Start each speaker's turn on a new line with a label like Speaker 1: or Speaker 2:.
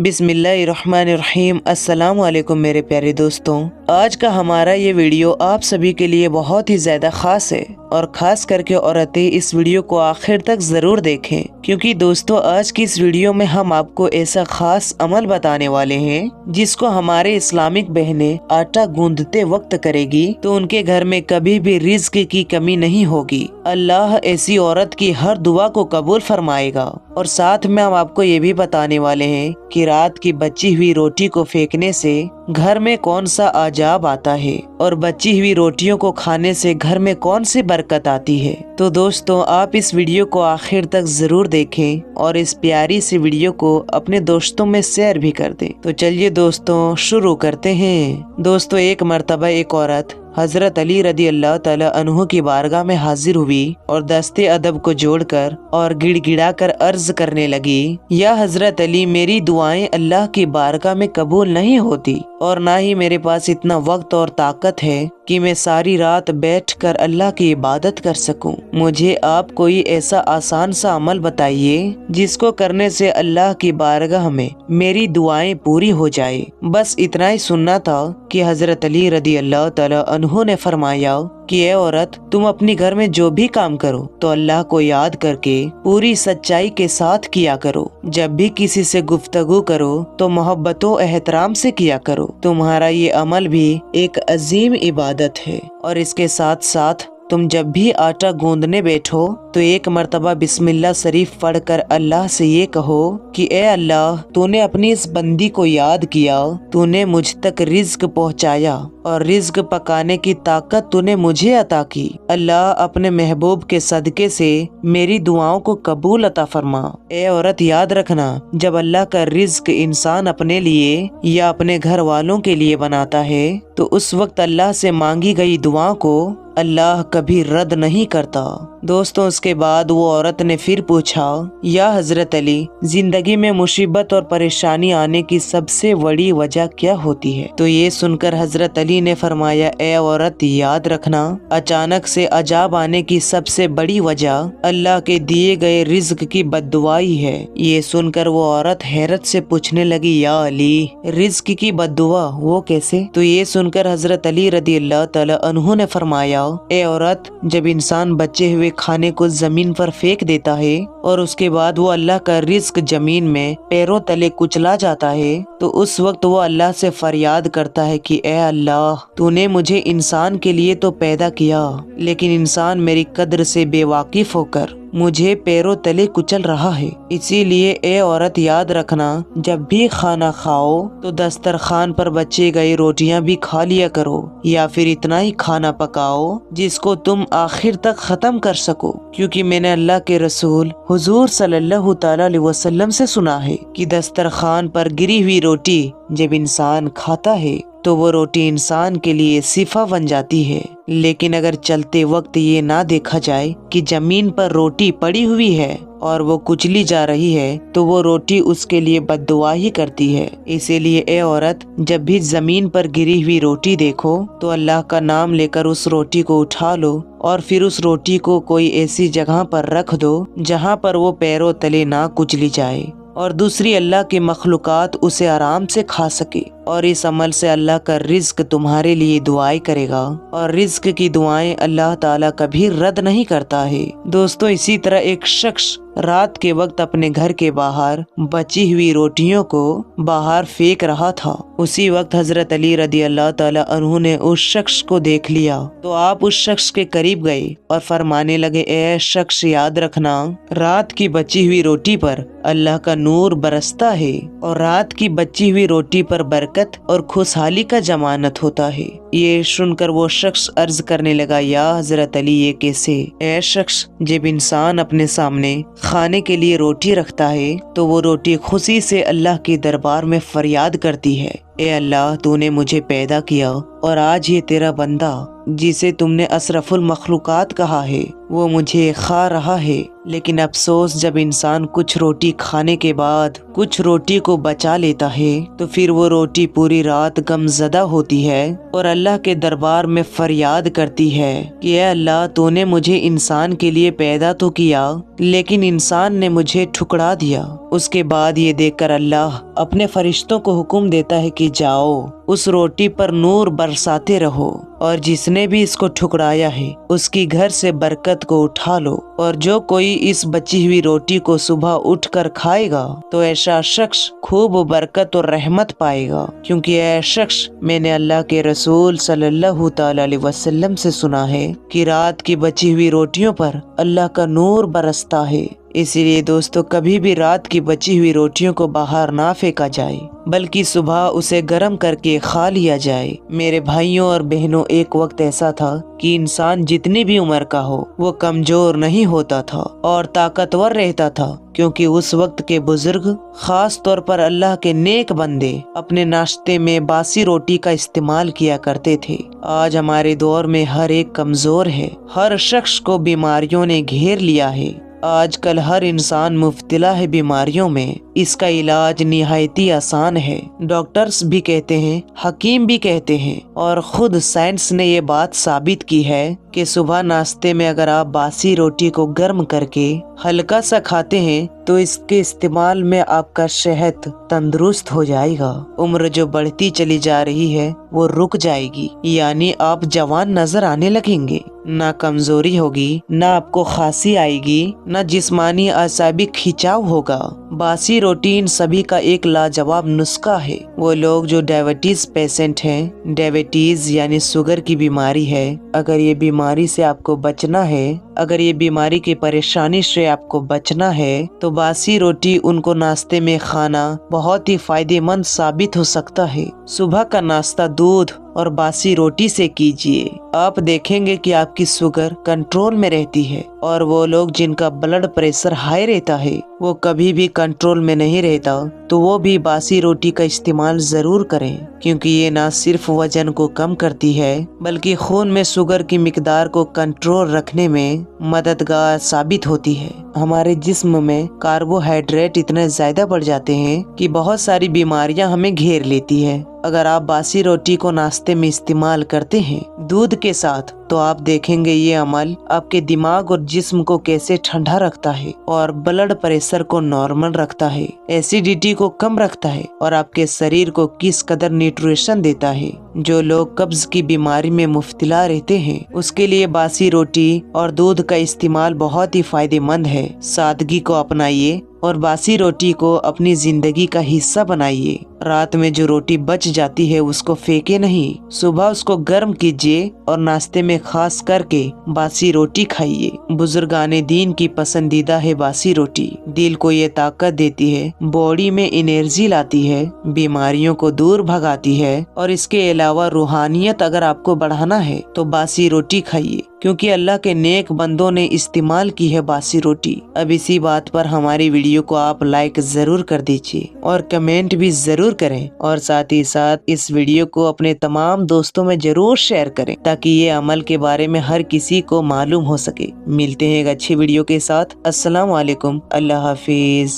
Speaker 1: बिस्मिल्लाहिर्रहमानिर्रहीम। अस्सलाम वालेकुम मेरे प्यारे दोस्तों, आज का हमारा ये वीडियो आप सभी के लिए बहुत ही ज़्यादा ख़ास है और ख़ास करके औरतें इस वीडियो को आखिर तक ज़रूर देखें, क्योंकि दोस्तों आज की इस वीडियो में हम आपको ऐसा ख़ास अमल बताने वाले हैं जिसको हमारे इस्लामिक बहनें आटा गूंदते वक्त करेगी तो उनके घर में कभी भी रिज्क की कमी नहीं होगी। अल्लाह ऐसी औरत की हर दुआ को कबूल फरमाएगा। और साथ में हम आपको ये भी बताने वाले हैं कि रात की बची हुई रोटी को फेंकने से घर में कौन सा आजाब आता है और बची हुई रोटियों को खाने से घर में कौन सी बरकत आती है। तो दोस्तों आप इस वीडियो को आखिर तक जरूर देखें और इस प्यारी सी वीडियो को अपने दोस्तों में शेयर भी कर दें। तो चलिए दोस्तों शुरू करते हैं। दोस्तों एक मर्तबा एक औरत हजरत अली रदी अल्लाह ताला अन्हु की बारगाह में हाजिर हुई और दस्ते अदब को जोड़कर और गिड़गिड़ा कर अर्ज करने लगी, या हजरत अली, मेरी दुआएं अल्लाह की बारगाह में कबूल नहीं होती और ना ही मेरे पास इतना वक्त और ताकत है कि मैं सारी रात बैठकर अल्लाह की इबादत कर सकूं। मुझे आप कोई ऐसा आसान सा अमल बताइए जिसको करने से अल्लाह की बारगाह में मेरी दुआएं पूरी हो जाए। बस इतना ही सुनना था कि हजरत अली रदी अल्लाह ताला अन्हु ने फरमाया कि ए औरत, तुम अपनी घर में जो भी काम करो तो अल्लाह को याद करके पूरी सच्चाई के साथ किया करो। जब भी किसी से गुफ्तगू करो तो मोहब्बतों एहतराम से किया करो। तुम्हारा ये अमल भी एक अजीम इबादत है। और इसके साथ साथ तुम जब भी आटा गूंदने बैठो तो एक मर्तबा बिस्मिल्लाह शरीफ पढ़कर अल्लाह से ये कहो कि ए अल्लाह, तूने अपनी इस बंदी को याद किया, तूने मुझ तक रिज्क पहुंचाया और रिज्क पकाने की ताकत तूने मुझे अता की। अल्लाह अपने महबूब के सदके से मेरी दुआओं को कबूल अता फरमा। ए औरत याद रखना, जब अल्लाह का रिज्क इंसान अपने लिए या अपने घर वालों के लिए बनाता है तो उस वक्त अल्लाह से मांगी गई दुआओं को अल्लाह कभी रद्द नहीं करता। दोस्तों उसके बाद वो औरत ने फिर पूछा, या हजरत अली, जिंदगी में मुसीबत और परेशानी आने की सबसे बड़ी वजह क्या होती है? तो ये सुनकर हजरत अली ने फरमाया, ए औरत याद रखना, अचानक से अजाब आने की सबसे बड़ी वजह अल्लाह के दिए गए रिज्क की बद्दुआई है। ये सुनकर वो औरत हैरत से पूछने लगी, या अली, रिज्क की बद्दुआ वो कैसे? तो ये सुनकर हजरत अली रदी अल्लाह ताला अन्हु ने फरमाया, ए औरत, जब इंसान बचे हुए खाने को जमीन पर फेंक देता है और उसके बाद वो अल्लाह का रिज्क जमीन में पैरों तले कुचला जाता है तो उस वक्त वो अल्लाह से फरियाद करता है कि ए अल्लाह, तूने मुझे इंसान के लिए तो पैदा किया, लेकिन इंसान मेरी कद्र से बेवाकिफ होकर मुझे पैरों तले कुचल रहा है। इसीलिए ए औरत याद रखना, जब भी खाना खाओ तो दस्तरखान पर बचे गई रोटियां भी खा लिया करो, या फिर इतना ही खाना पकाओ जिसको तुम आखिर तक खत्म कर सको। क्योंकि मैंने अल्लाह के रसूल हुजूर सल्लल्लाहु ताला अलैहि वसल्लम से सुना है कि दस्तरखान पर गिरी हुई रोटी जब इंसान खाता है तो वो रोटी इंसान के लिए सिफा बन जाती है, लेकिन अगर चलते वक्त ये ना देखा जाए कि जमीन पर रोटी पड़ी हुई है और वो कुचली जा रही है तो वो रोटी उसके लिए बद्दुआ ही करती है। इसीलिए ए औरत, जब भी जमीन पर गिरी हुई रोटी देखो तो अल्लाह का नाम लेकर उस रोटी को उठा लो और फिर उस रोटी को कोई ऐसी जगह पर रख दो जहाँ पर वो पैरों तले ना कुचली जाए और दूसरी अल्लाह की मखलूकात उसे आराम से खा सके। और इस अमल से अल्लाह का रिज्क तुम्हारे लिए दुआएं करेगा और रिज्क की दुआएं अल्लाह ताला कभी रद्द नहीं करता है। दोस्तों इसी तरह एक शख्स रात के वक्त अपने घर के बाहर बची हुई रोटियों को बाहर फेंक रहा था। उसी वक्त हजरत अली रदी अल्लाह ताला अन्हु ने उस शख्स को देख लिया तो आप उस शख्स के करीब गए और फरमाने लगे, ए शख्स याद रखना, रात की बची हुई रोटी पर अल्लाह का नूर बरसता है और रात की बची हुई रोटी पर बरकत और खुशहाली का जमानत होता है। ये सुनकर वो शख्स अर्ज करने लगा, या हजरत अली, ये कैसे? ए शख्स, जब इंसान अपने सामने खाने के लिए रोटी रखता है तो वो रोटी खुशी से अल्लाह के दरबार में फरियाद करती है, ए अल्लाह, तूने मुझे पैदा किया और आज ये तेरा बंदा जिसे तुमने अशरफुल मखलूकात कहा है वो मुझे खा रहा है। लेकिन अफसोस, जब इंसान कुछ रोटी खाने के बाद कुछ रोटी को बचा लेता है तो फिर वो रोटी पूरी रात गमज़दा होती है और अल्लाह के दरबार में फरियाद करती है कि ऐ अल्लाह, तूने मुझे इंसान के लिए पैदा तो किया लेकिन इंसान ने मुझे ठुकरा दिया। उसके बाद ये देखकर अल्लाह अपने फरिश्तों को हुक्म देता है कि जाओ उस रोटी पर नूर बरसाते रहो और जिसने भी इसको ठुकराया है उसकी घर से बरकत को उठा लो, और जो कोई इस बची हुई रोटी को सुबह उठकर खाएगा तो ऐसा शख्स खूब बरकत और रहमत पाएगा, क्योंकि ऐसा शख्स मैंने अल्लाह के रसूल सल्लल्लाहु ताला अलैहि वसल्लम से सुना है कि रात की बची हुई रोटियों पर अल्लाह का नूर बरसता है। इसीलिए दोस्तों, कभी भी रात की बची हुई रोटियों को बाहर ना फेंका जाए बल्कि सुबह उसे गर्म करके खा लिया जाए। मेरे भाइयों और बहनों, एक वक्त ऐसा था कि इंसान जितनी भी उम्र का हो वो कमजोर नहीं होता था और ताकतवर रहता था, क्योंकि उस वक्त के बुजुर्ग, खास तौर पर अल्लाह के नेक बंदे, अपने नाश्ते में बासी रोटी का इस्तेमाल किया करते थे। आज हमारे दौर में हर एक कमजोर है, हर शख्स को बीमारियों ने घेर लिया है। आजकल हर इंसान मुब्तला है बीमारियों में। इसका इलाज निहायती आसान है। डॉक्टर्स भी कहते हैं, हकीम भी कहते हैं और खुद साइंस ने ये बात साबित की है कि सुबह नाश्ते में अगर आप बासी रोटी को गर्म करके हल्का सा खाते हैं तो इसके इस्तेमाल में आपका सेहत तंदुरुस्त हो जाएगा। उम्र जो बढ़ती चली जा रही है वो रुक जाएगी, यानी आप जवान नजर आने लगेंगे। ना कमजोरी होगी, ना आपको खांसी आएगी, ना जिस्मानी असाबी खिंचाव होगा। बासी रोटी इन सभी का एक लाजवाब नुस्खा है। वो लोग जो डायबिटीज पेशेंट हैं, डायबिटीज यानी शुगर की बीमारी है, अगर ये बीमारी से आपको बचना है, अगर ये बीमारी की परेशानी से आपको बचना है तो बासी रोटी उनको नाश्ते में खाना बहुत ही फायदेमंद साबित हो सकता है। सुबह का नाश्ता दूध और बासी रोटी से कीजिए, आप देखेंगे कि आपकी शुगर कंट्रोल में रहती है। और वो लोग जिनका ब्लड प्रेशर हाई रहता है, वो कभी भी कंट्रोल में नहीं रहता, तो वो भी बासी रोटी का इस्तेमाल जरूर करें, क्योंकि ये ना सिर्फ वजन को कम करती है बल्कि खून में शुगर की मिकदार को कंट्रोल रखने में मददगार साबित होती है। हमारे जिस्म में कार्बोहाइड्रेट इतने ज्यादा बढ़ जाते हैं कि बहुत सारी बीमारियां हमें घेर लेती है। अगर आप बासी रोटी को नाश्ते में इस्तेमाल करते हैं दूध के साथ, तो आप देखेंगे ये अमल आपके दिमाग और जिस्म को कैसे ठंडा रखता है और ब्लड प्रेशर को नॉर्मल रखता है, एसिडिटी को कम रखता है और आपके शरीर को किस कदर न्यूट्रिशन देता है। जो लोग कब्ज की बीमारी में मुब्तला रहते हैं उसके लिए बासी रोटी और दूध का इस्तेमाल बहुत ही फायदेमंद है। सादगी को अपनाइए और बासी रोटी को अपनी जिंदगी का हिस्सा बनाइए। रात में जो रोटी बच जाती है उसको फेंके नहीं, सुबह उसको गर्म कीजिए और नाश्ते में खास करके बासी रोटी खाइए। बुजुर्गाने दीन की पसंदीदा है बासी रोटी। दिल को ये ताकत देती है, बॉडी में एनर्जी लाती है, बीमारियों को दूर भगाती है और इसके अलावा रूहानियत अगर आपको बढ़ाना है तो बासी रोटी खाइए, क्योंकि अल्लाह के नेक बंदों ने इस्तेमाल की है बासी रोटी। अब इसी बात पर हमारी वीडियो को आप लाइक जरूर कर दीजिए और कमेंट भी जरूर करें, और साथ ही साथ इस वीडियो को अपने तमाम दोस्तों में जरूर शेयर करें ताकि ये अमल के बारे में हर किसी को मालूम हो सके। मिलते हैं एक अच्छी वीडियो के साथ। अस्सलाम वालेकुम, अल्लाह हाफिज।